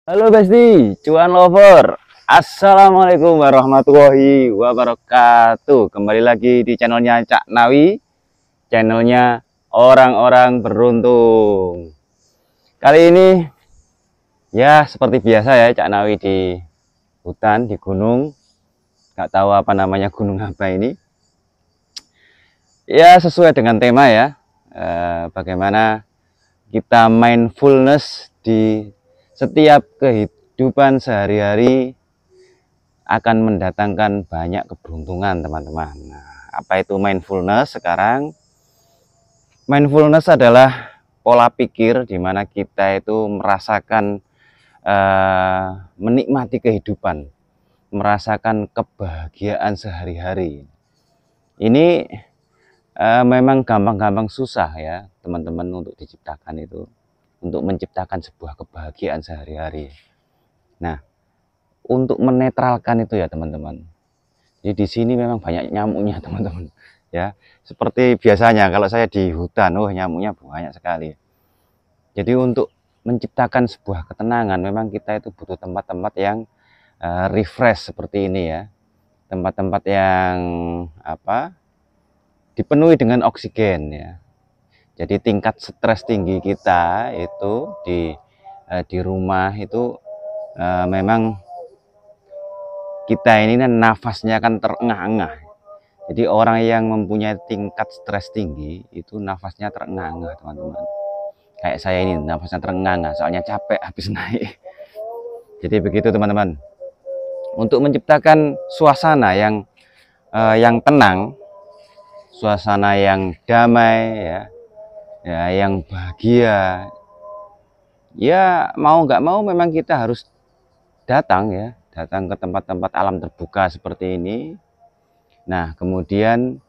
Halo Besti, cuan lover. Assalamualaikum warahmatullahi wabarakatuh. Kembali lagi di channelnya Cak Nawi, channelnya orang-orang beruntung. Kali ini ya seperti biasa ya, Cak Nawi di hutan, di gunung. Nggak tahu apa namanya gunung apa ini. Ya sesuai dengan tema ya, bagaimana kita mindfulness di setiap kehidupan sehari-hari akan mendatangkan banyak keberuntungan, teman-teman. Nah, apa itu mindfulness sekarang? Mindfulness adalah pola pikir di mana kita itu merasakan, menikmati kehidupan, merasakan kebahagiaan sehari-hari. Ini memang gampang-gampang susah ya, teman-teman, untuk diciptakan itu, untuk menciptakan sebuah kebahagiaan sehari-hari. Nah, untuk menetralkan itu ya teman-teman. Jadi di sini memang banyak nyamuknya teman-teman. Ya, seperti biasanya kalau saya di hutan, nyamuknya banyak sekali. Jadi untuk menciptakan sebuah ketenangan, memang kita itu butuh tempat-tempat yang refresh seperti ini ya. Tempat-tempat yang dipenuhi dengan oksigen ya. Jadi tingkat stres tinggi kita itu di rumah itu memang kita ini nafasnya kan terengah-engah. Jadi orang yang mempunyai tingkat stres tinggi itu nafasnya terengah-engah, teman-teman. Kayak saya ini nafasnya terengah-engah, soalnya capek habis naik. Jadi begitu teman-teman. Untuk menciptakan suasana yang tenang, suasana yang damai ya, yang bahagia. Ya mau nggak mau memang kita harus datang ke tempat-tempat alam terbuka seperti ini. Nah, kemudian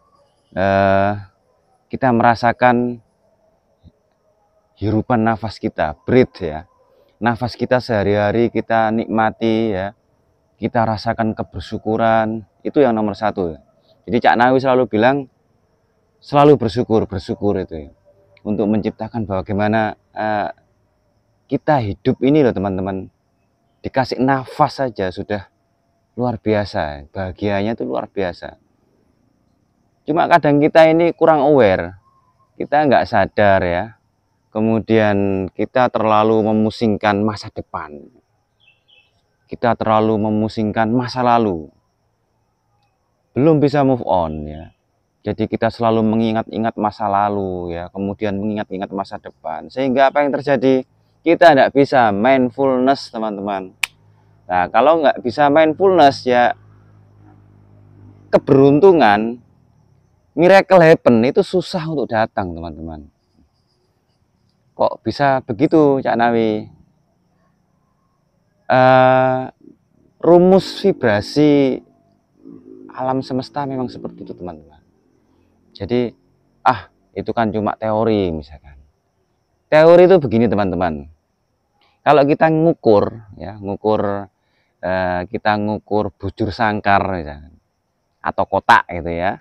kita merasakan hirupan nafas kita, breathe ya. Nafas kita sehari-hari kita nikmati ya. Kita rasakan kebersyukuran, itu yang nomor satu ya. Jadi Cak Nawi selalu bilang, selalu bersyukur itu ya. Untuk menciptakan bagaimana kita hidup ini loh teman-teman. Dikasih nafas saja sudah luar biasa, bahagianya itu luar biasa. Cuma kadang kita ini kurang aware, kita nggak sadar ya. Kemudian kita terlalu memusingkan masa depan, kita terlalu memusingkan masa lalu, belum bisa move on ya. Jadi kita selalu mengingat-ingat masa lalu ya, kemudian mengingat-ingat masa depan, sehingga apa yang terjadi? Kita tidak bisa mindfulness, teman-teman. Nah, kalau nggak bisa mindfulness ya, keberuntungan, miracle happen itu susah untuk datang, teman-teman. Kok bisa begitu, Cak Nawi? Rumus vibrasi alam semesta memang seperti itu, teman-teman. Jadi, itu kan cuma teori misalkan. Teori itu begini, teman-teman. Kalau kita ngukur kita ngukur bujur sangkar misalkan, atau kotak gitu ya,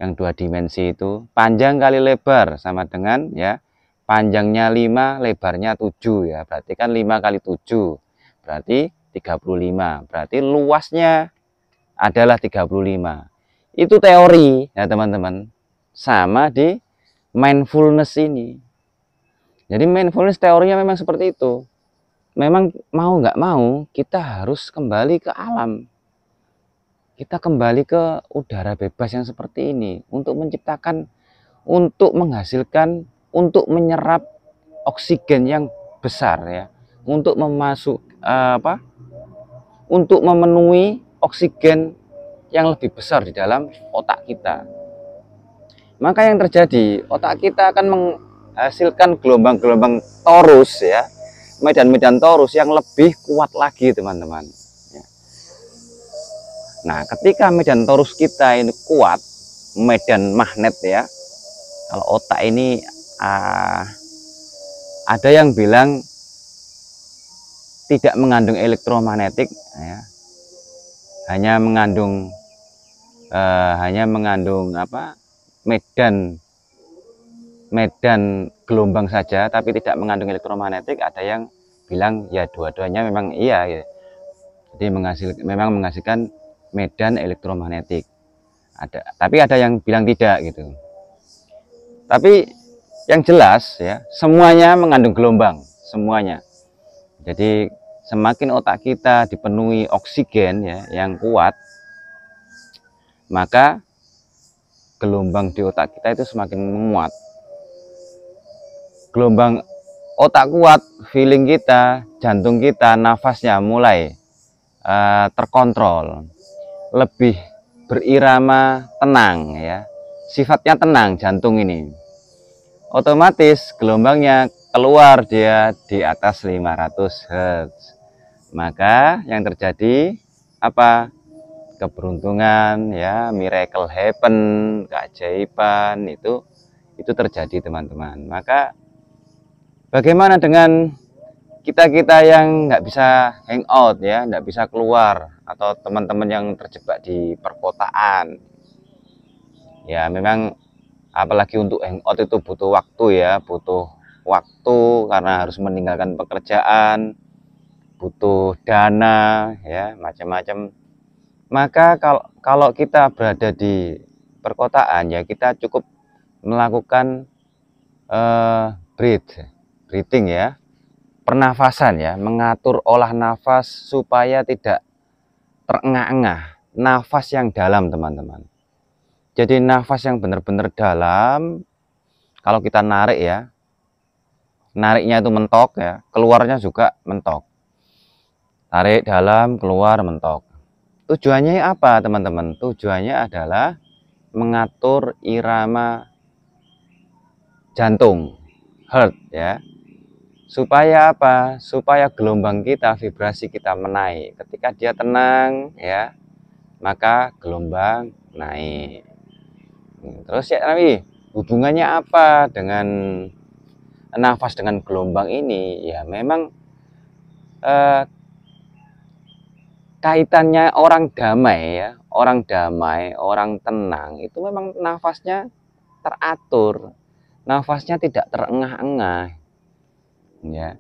yang 2 dimensi itu, panjang kali lebar sama dengan ya, panjangnya 5, lebarnya 7 ya, berarti kan 5 kali 7 berarti 35, berarti luasnya adalah 35. Itu teori ya teman-teman. Sama di mindfulness ini. Jadi mindfulness teorinya memang seperti itu. Memang mau nggak mau kita harus kembali ke alam. Kita kembali ke udara bebas yang seperti ini untuk menciptakan, untuk menghasilkan, untuk menyerap oksigen yang besar ya, untuk untuk memenuhi oksigen yang lebih besar di dalam otak kita. Maka yang terjadi, otak kita akan menghasilkan gelombang-gelombang torus ya, medan-medan torus yang lebih kuat lagi, teman-teman. Nah, ketika medan torus kita ini kuat, medan magnet ya, kalau otak ini ada yang bilang tidak mengandung elektromagnetik ya, hanya mengandung medan gelombang saja, tapi tidak mengandung elektromagnetik. Ada yang bilang ya dua-duanya memang iya ya. Jadi memang menghasilkan medan elektromagnetik. Tapi ada yang bilang tidak gitu. Tapi yang jelas ya, semuanya mengandung gelombang, semuanya. Jadi semakin otak kita dipenuhi oksigen ya yang kuat, maka gelombang di otak kita itu semakin menguat. Gelombang otak kuat, feeling kita, jantung kita, nafasnya mulai terkontrol, lebih berirama, tenang ya. Sifatnya tenang jantung ini. Otomatis gelombangnya keluar dia di atas 500 Hz. Maka yang terjadi apa? Keberuntungan ya, miracle happen, keajaiban itu terjadi teman-teman. Maka bagaimana dengan kita yang nggak bisa hangout ya, nggak bisa keluar, atau teman-teman yang terjebak di perkotaan ya, memang apalagi untuk hangout itu butuh waktu ya, butuh waktu karena harus meninggalkan pekerjaan, butuh dana ya, macam-macam. Maka kalau kita berada di perkotaan ya, kita cukup melakukan breathing ya, pernafasan ya, mengatur olah nafas supaya tidak terengah-engah, nafas yang dalam teman-teman. Jadi nafas yang benar-benar dalam, kalau kita narik ya, nariknya itu mentok ya, keluarnya juga mentok. Tarik dalam, keluar, mentok. Tujuannya apa teman-teman? Tujuannya adalah mengatur irama jantung, heart ya. Supaya apa? Supaya gelombang kita, vibrasi kita menaik. Ketika dia tenang ya, maka gelombang naik. Terus ya Nabi, hubungannya apa dengan nafas dengan gelombang ini? Ya memang kaitannya orang damai ya, orang damai, orang tenang itu memang nafasnya teratur, nafasnya tidak terengah-engah ya.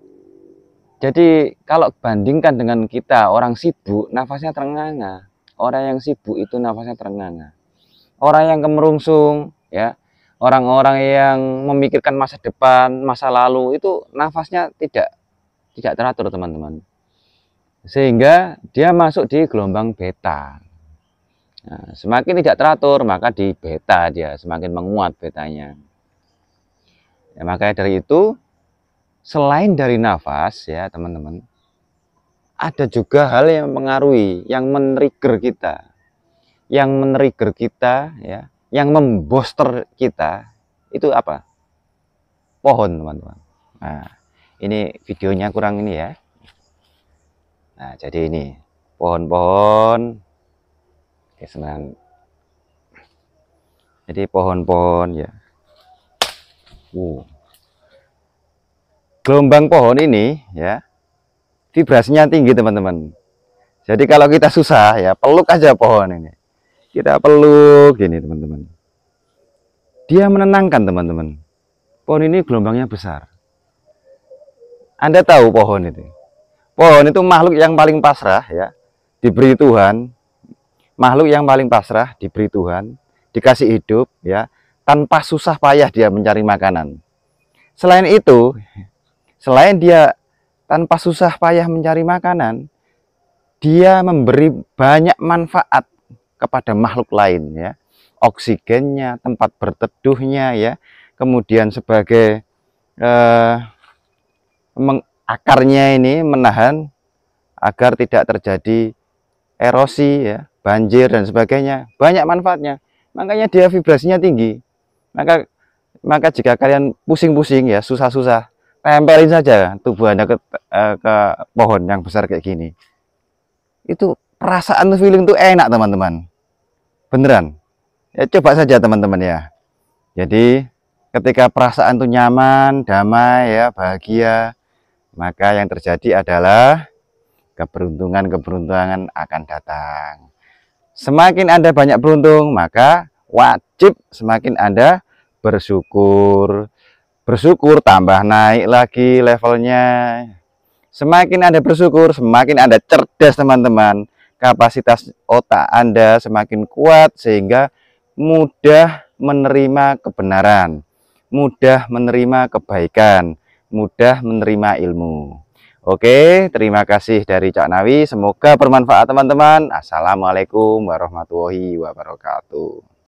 Jadi kalau bandingkan dengan kita orang sibuk, nafasnya terengah-engah. Orang yang sibuk itu nafasnya terengah-engah. Orang yang kemerungsung ya, orang-orang yang memikirkan masa depan, masa lalu itu nafasnya tidak teratur teman-teman. Sehingga dia masuk di gelombang beta. Nah, semakin tidak teratur maka di beta dia semakin menguat betanya. Ya, makanya dari itu selain dari nafas ya teman-teman, ada juga hal yang mempengaruhi, yang men-trigger kita. Yang men-trigger kita ya, yang membooster kita itu apa? Pohon teman-teman. Nah, ini videonya kurang ini ya. Nah, jadi ini pohon-pohon. Oke, senang. Jadi pohon-pohon ya. Gelombang pohon ini ya, vibrasinya tinggi teman-teman. Jadi kalau kita susah ya, peluk aja pohon ini. Kita peluk gini teman-teman. Dia menenangkan teman-teman. Pohon ini gelombangnya besar. Anda tahu pohon itu? Pohon itu makhluk yang paling pasrah ya, diberi Tuhan. Makhluk yang paling pasrah diberi Tuhan, dikasih hidup ya, tanpa susah payah dia mencari makanan. Selain itu, selain dia tanpa susah payah mencari makanan, dia memberi banyak manfaat kepada makhluk lain ya. Oksigennya, tempat berteduhnya ya, kemudian sebagai akarnya ini menahan agar tidak terjadi erosi ya, banjir dan sebagainya, banyak manfaatnya. Makanya dia vibrasinya tinggi. Maka jika kalian pusing-pusing ya, susah-susah, tempelin saja tubuh Anda ke pohon yang besar kayak gini. Itu perasaan feeling tuh enak teman-teman. Beneran. Ya coba saja teman-teman ya. Jadi ketika perasaan tuh nyaman, damai ya, bahagia, maka yang terjadi adalah keberuntungan akan datang. Semakin Anda banyak beruntung, maka wajib semakin Anda bersyukur. Bersyukur tambah naik lagi levelnya. Semakin Anda bersyukur, semakin Anda cerdas teman-teman. Kapasitas otak Anda semakin kuat sehingga mudah menerima kebenaran, mudah menerima kebaikan, mudah menerima ilmu. Oke, terima kasih dari Cak Nawi. Semoga bermanfaat teman-teman. Assalamualaikum warahmatullahi wabarakatuh.